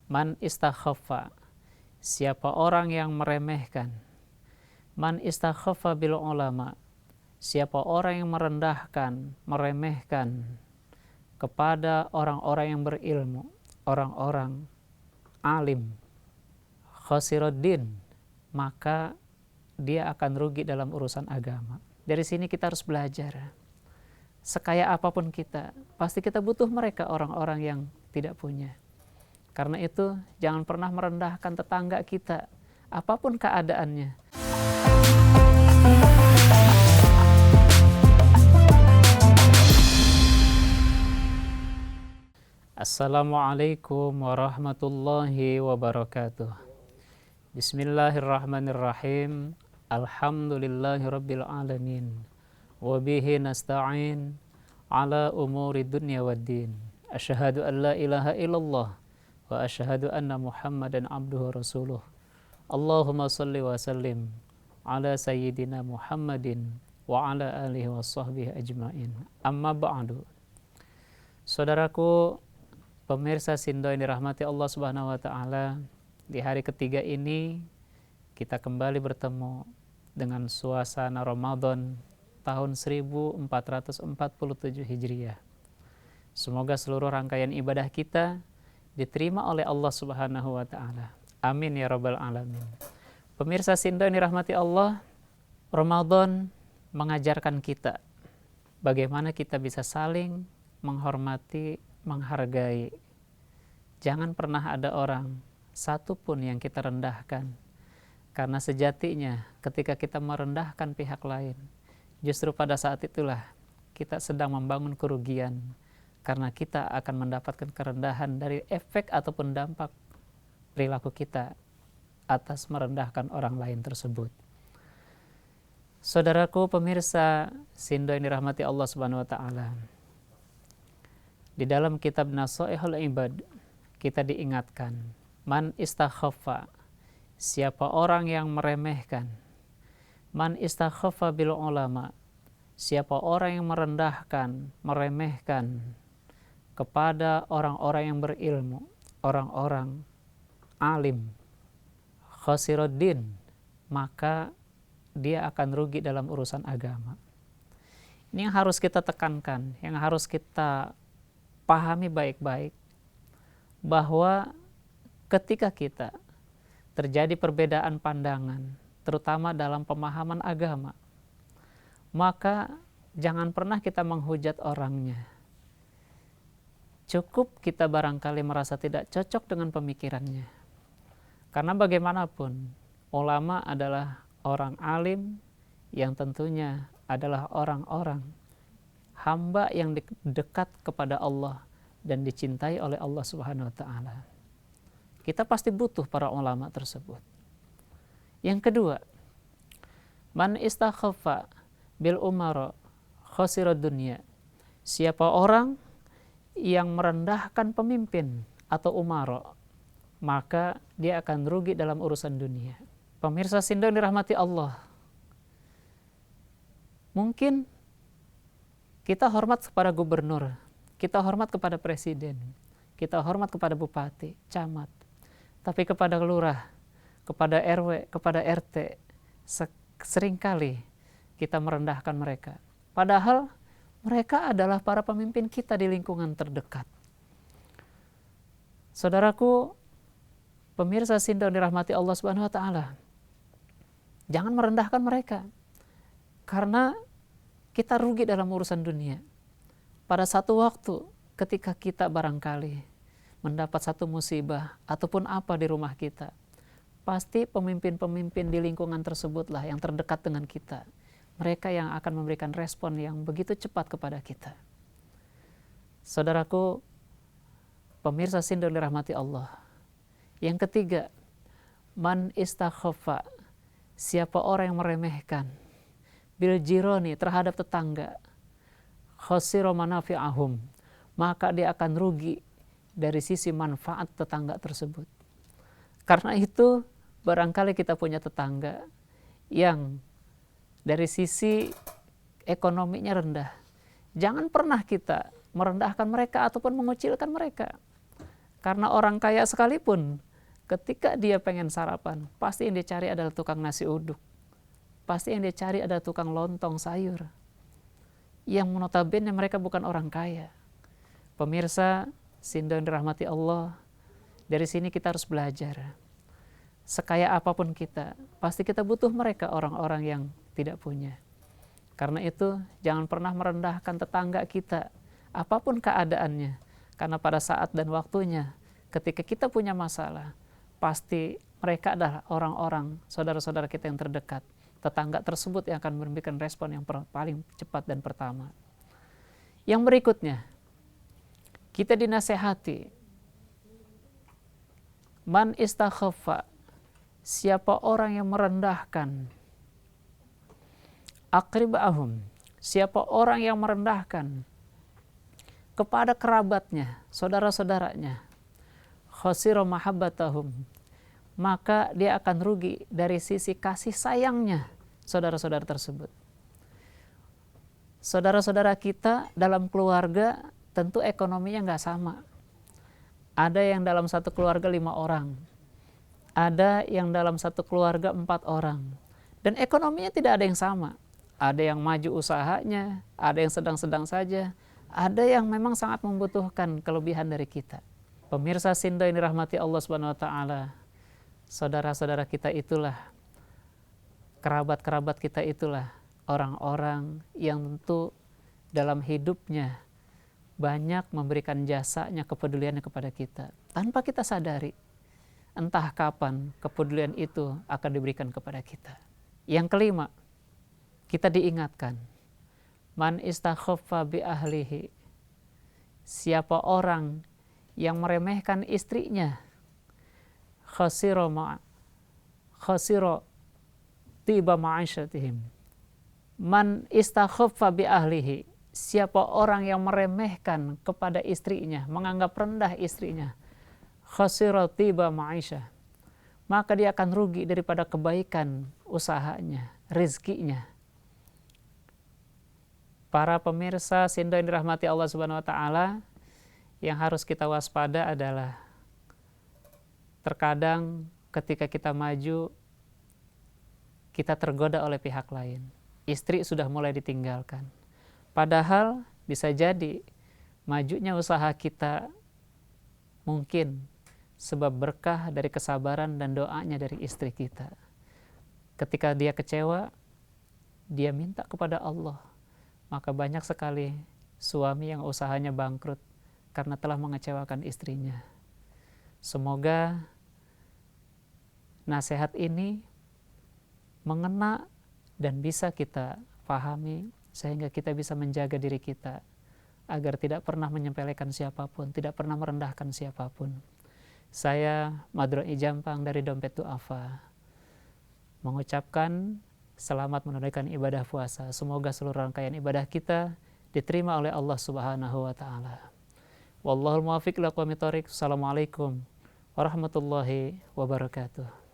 Man istakhaffa, siapa orang yang meremehkan. Man istakhaffa bil ulama, siapa orang yang merendahkan, meremehkan kepada orang-orang yang berilmu, orang-orang alim, khasiruddin, maka dia akan rugi dalam urusan agama. Dari sini kita harus belajar. Sekaya apapun kita, pasti kita butuh mereka, orang-orang yang tidak punya. Karena itu, jangan pernah merendahkan tetangga kita, apapun keadaannya. Assalamualaikum warahmatullahi wabarakatuh. Bismillahirrahmanirrahim. Alhamdulillahirabbil alamin. Wa bihi nasta'in ala umuri dunya waddin. Asyhadu an la ilaha illallah wa asyhadu anna Muhammadan abduhu rasuluh. Allahumma shalli wa sallim ala sayyidina Muhammadin wa ala alihi wa sahbihi ajmain. Amma ba'du. Saudaraku, pemirsa Sindo yang dirahmati Allah Subhanahu wa taala, di hari ketiga ini kita kembali bertemu dengan suasana Ramadan tahun 1447 Hijriah. Semoga seluruh rangkaian ibadah kita diterima oleh Allah Subhanahu wa taala. Amin ya rabbal alamin. Pemirsa Sindo yang dirahmati Allah, Ramadan mengajarkan kita bagaimana kita bisa saling menghormati, menghargai. Jangan pernah ada orang satupun yang kita rendahkan, karena sejatinya ketika kita merendahkan pihak lain, justru pada saat itulah kita sedang membangun kerugian, karena kita akan mendapatkan kerendahan dari efek ataupun dampak perilaku kita atas merendahkan orang lain tersebut. Saudaraku pemirsa Sindo yang dirahmati Allah Subhanahu wa taala, di dalam kitab Nasaihul Ibad kita diingatkan, man istakhaffa, siapa orang yang meremehkan. Man istakhaffa bil ulama, siapa orang yang merendahkan, meremehkan kepada orang-orang yang berilmu, orang-orang alim, khasiruddin, maka dia akan rugi dalam urusan agama. Ini yang harus kita tekankan, yang harus kita pahami baik-baik, bahwa ketika kita terjadi perbedaan pandangan, terutama dalam pemahaman agama, maka jangan pernah kita menghujat orangnya. Cukup kita barangkali merasa tidak cocok dengan pemikirannya. Karena bagaimanapun, ulama adalah orang alim yang tentunya adalah orang-orang hamba yang dekat kepada Allah dan dicintai oleh Allah Subhanahu wa taala. Kita pasti butuh para ulama tersebut. Yang kedua, man istakhaffa bil umara khasirad dunya. Siapa orang yang merendahkan pemimpin atau umara, maka dia akan rugi dalam urusan dunia. Pemirsa Sindo dirahmati Allah, mungkin kita hormat kepada gubernur, kita hormat kepada presiden, kita hormat kepada bupati, camat, tapi kepada lurah, kepada RW, kepada RT, seringkali kita merendahkan mereka. Padahal mereka adalah para pemimpin kita di lingkungan terdekat. Saudaraku, pemirsa Sindo dirahmati Allah Subhanahu wa taala, jangan merendahkan mereka, karena kita rugi dalam urusan dunia. Pada satu waktu ketika kita barangkali mendapat satu musibah ataupun apa di rumah kita, pasti pemimpin-pemimpin di lingkungan tersebutlah yang terdekat dengan kita, mereka yang akan memberikan respon yang begitu cepat kepada kita. Saudaraku, pemirsa Sindo dirahmati Allah, yang ketiga, man istakhaffa, siapa orang yang meremehkan bil jironi, terhadap tetangga, khasira manafi'ahum, maka dia akan rugi dari sisi manfaat tetangga tersebut. Karena itu barangkali kita punya tetangga yang dari sisi ekonominya rendah, jangan pernah kita merendahkan mereka ataupun mengucilkan mereka, Karena orang kaya sekalipun ketika dia pengen sarapan, pasti yang dia cari adalah tukang nasi uduk. Pasti yang dia cari adalah tukang lontong sayur. Yang notabene mereka bukan orang kaya. Pemirsa, Sindo yang dirahmati Allah, dari sini kita harus belajar. Sekaya apapun kita, pasti kita butuh mereka, orang-orang yang tidak punya. Karena itu, jangan pernah merendahkan tetangga kita, apapun keadaannya. Karena pada saat dan waktunya, ketika kita punya masalah, pasti mereka adalah orang-orang, saudara-saudara kita yang terdekat. Tetangga tersebut yang akan memberikan respon yang paling cepat dan pertama. Yang berikutnya, kita dinasehati. Man istakhaffa, siapa orang yang merendahkan, aqribahum, siapa orang yang merendahkan kepada kerabatnya, saudara-saudaranya, khasira mahabbatahum, maka dia akan rugi dari sisi kasih sayangnya saudara-saudara tersebut. Saudara-saudara kita dalam keluarga tentu ekonominya nggak sama. Ada yang dalam satu keluarga 5 orang, ada yang dalam satu keluarga 4 orang, dan ekonominya tidak ada yang sama. Ada yang maju usahanya, ada yang sedang-sedang saja, ada yang memang sangat membutuhkan kelebihan dari kita. Pemirsa Sindo yang dirahmati Allah Subhanahu wa taala, saudara-saudara kita itulah, kerabat-kerabat kita itulah orang-orang yang tentu dalam hidupnya banyak memberikan jasanya, kepeduliannya kepada kita tanpa kita sadari. Entah kapan kepedulian itu akan diberikan kepada kita. Yang kelima, kita diingatkan, man istakhaffa bi ahlihi, siapa orang yang meremehkan istrinya, khasira tiba ma'asyatihim. Man istakhaffa bi ahlihi, siapa orang yang meremehkan kepada istrinya, menganggap rendah istrinya, khasira tiba ma'isyah, maka dia akan rugi daripada kebaikan usahanya, rizkinya. Para pemirsa Sindo yang dirahmati Allah Subhanahu wa taala, yang harus kita waspada adalah terkadang ketika kita maju, kita tergoda oleh pihak lain. Istri sudah mulai ditinggalkan. Padahal bisa jadi majunya usaha kita mungkin sebab berkah dari kesabaran dan doanya dari istri kita. Ketika dia kecewa, dia minta kepada Allah. Maka banyak sekali suami yang usahanya bangkrut karena telah mengecewakan istrinya. Semoga nasihat ini mengena dan bisa kita pahami sehingga kita bisa menjaga diri kita agar tidak pernah menyepelekan siapapun, tidak pernah merendahkan siapapun. Saya Madroni Jampang dari Dompet Du'afa mengucapkan selamat menunaikan ibadah puasa. Semoga seluruh rangkaian ibadah kita diterima oleh Allah Subhanahu wa taala. Wallahul muwaffiq ila aqwamit thoriq. Assalamualaikum warahmatullahi wabarakatuh.